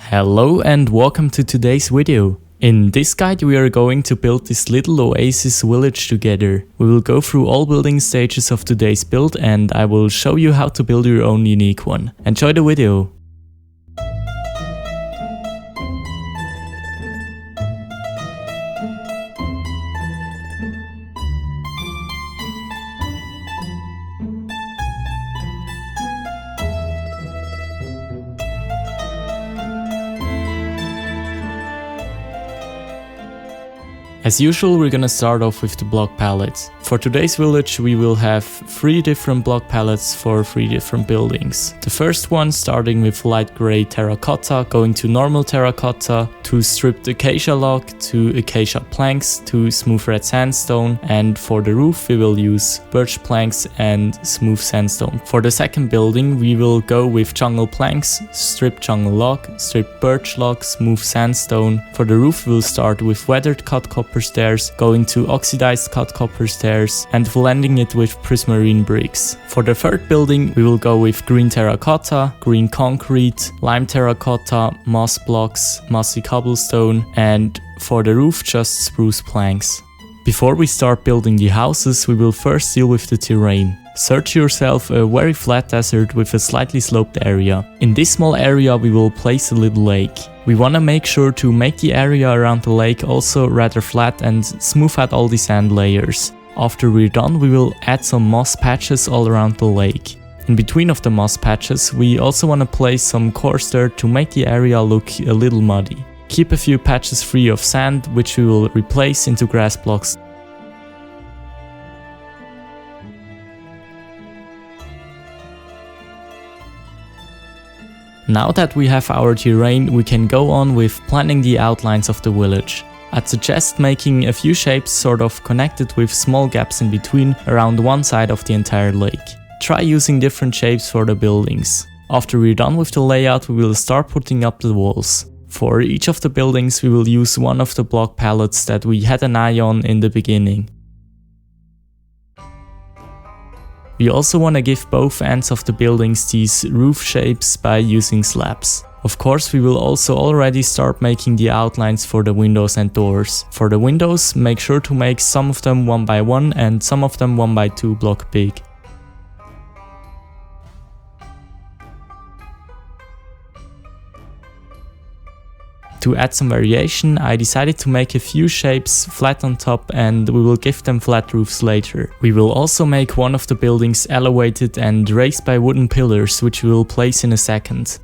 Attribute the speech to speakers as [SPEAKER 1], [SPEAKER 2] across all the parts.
[SPEAKER 1] Hello and welcome to today's video. In this guide we are going to build this little oasis village together. We will go through all building stages of today's build and I will show you how to build your own unique one. Enjoy the video! As usual, we're gonna start off with the block palettes. For today's village we will have 3 different block palettes for 3 different buildings. The first one starting with light grey terracotta, going to normal terracotta, to stripped acacia log, to acacia planks, to smooth red sandstone, and for the roof we will use birch planks and smooth sandstone. For the second building we will go with jungle planks, stripped jungle log, stripped birch log, smooth sandstone. For the roof we'll start with weathered cut copper stairs, going to oxidized cut copper stairs and blending it with prismarine bricks. For the third building we will go with green terracotta, green concrete, lime terracotta, moss blocks, mossy cobblestone, and for the roof just spruce planks. Before we start building the houses we will first deal with the terrain. Search yourself a very flat desert with a slightly sloped area. In this small area we will place a little lake. We wanna make sure to make the area around the lake also rather flat and smooth out all the sand layers. After we're done we will add some moss patches all around the lake. In between of the moss patches we also wanna place some coarse dirt to make the area look a little muddy. Keep a few patches free of sand which we will replace into grass blocks. Now that we have our terrain, we can go on with planning the outlines of the village. I'd suggest making a few shapes sort of connected with small gaps in between around one side of the entire lake. Try using different shapes for the buildings. After we're done with the layout, we will start putting up the walls. For each of the buildings we will use one of the block palettes that we had an eye on in the beginning. We also want to give both ends of the buildings these roof shapes by using slabs. Of course we will also already start making the outlines for the windows and doors. For the windows make sure to make some of them 1 by 1 and some of them 1 by 2 block big. To add some variation, I decided to make a few shapes flat on top and we will give them flat roofs later. We will also make one of the buildings elevated and raised by wooden pillars, which we will place in a second.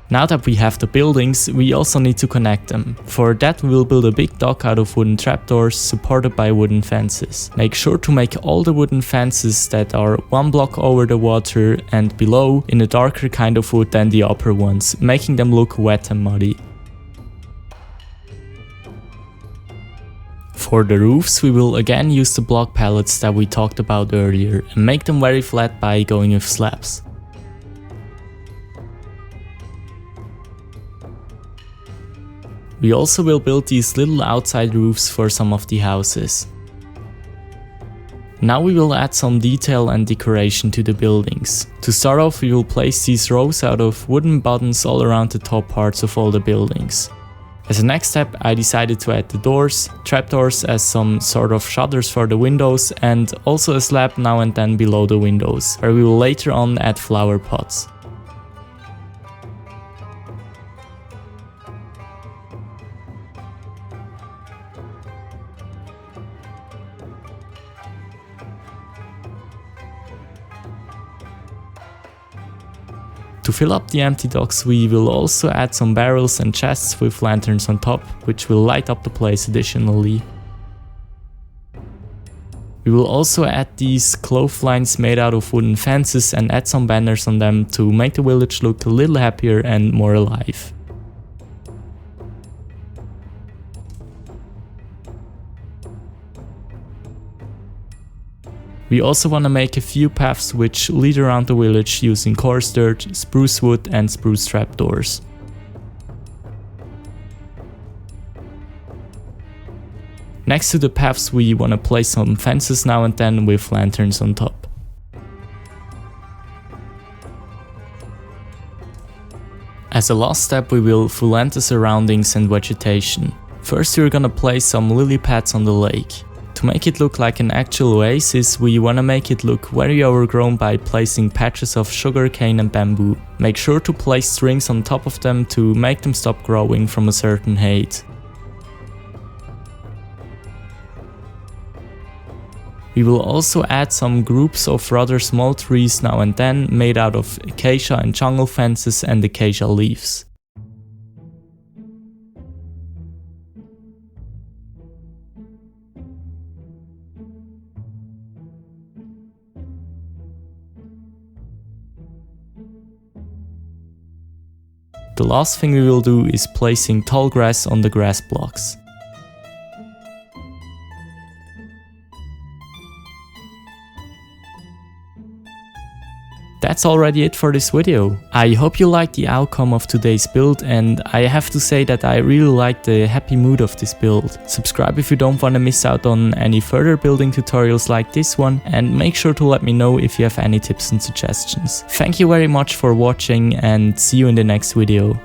[SPEAKER 1] Now that we have the buildings, we also need to connect them. For that we will build a big dock out of wooden trapdoors supported by wooden fences. Make sure to make all the wooden fences that are 1 block over the water and below in a darker kind of wood than the upper ones, making them look wet and muddy. For the roofs we will again use the block pallets that we talked about earlier and make them very flat by going with slabs. We also will build these little outside roofs for some of the houses. Now we will add some detail and decoration to the buildings. To start off we will place these rows out of wooden buttons all around the top parts of all the buildings. As a next step I decided to add the doors, trapdoors as some sort of shutters for the windows and also a slab now and then below the windows, where we will later on add flower pots. To fill up the empty docks we will also add some barrels and chests with lanterns on top, which will light up the place additionally. We will also add these clotheslines made out of wooden fences and add some banners on them to make the village look a little happier and more alive. We also want to make a few paths which lead around the village using coarse dirt, spruce wood and spruce trapdoors. Next to the paths we want to place some fences now and then with lanterns on top. As a last step we will fullant the surroundings and vegetation. First we're gonna place some lily pads on the lake. To make it look like an actual oasis, we wanna make it look very overgrown by placing patches of sugarcane and bamboo. Make sure to place strings on top of them to make them stop growing from a certain height. We will also add some groups of rather small trees now and then, made out of acacia and jungle fences and acacia leaves. The last thing we will do is placing tall grass on the grass blocks. That's already it for this video. I hope you liked the outcome of today's build, and I have to say that I really like the happy mood of this build. Subscribe if you don't want to miss out on any further building tutorials like this one, and make sure to let me know if you have any tips and suggestions. Thank you very much for watching and see you in the next video.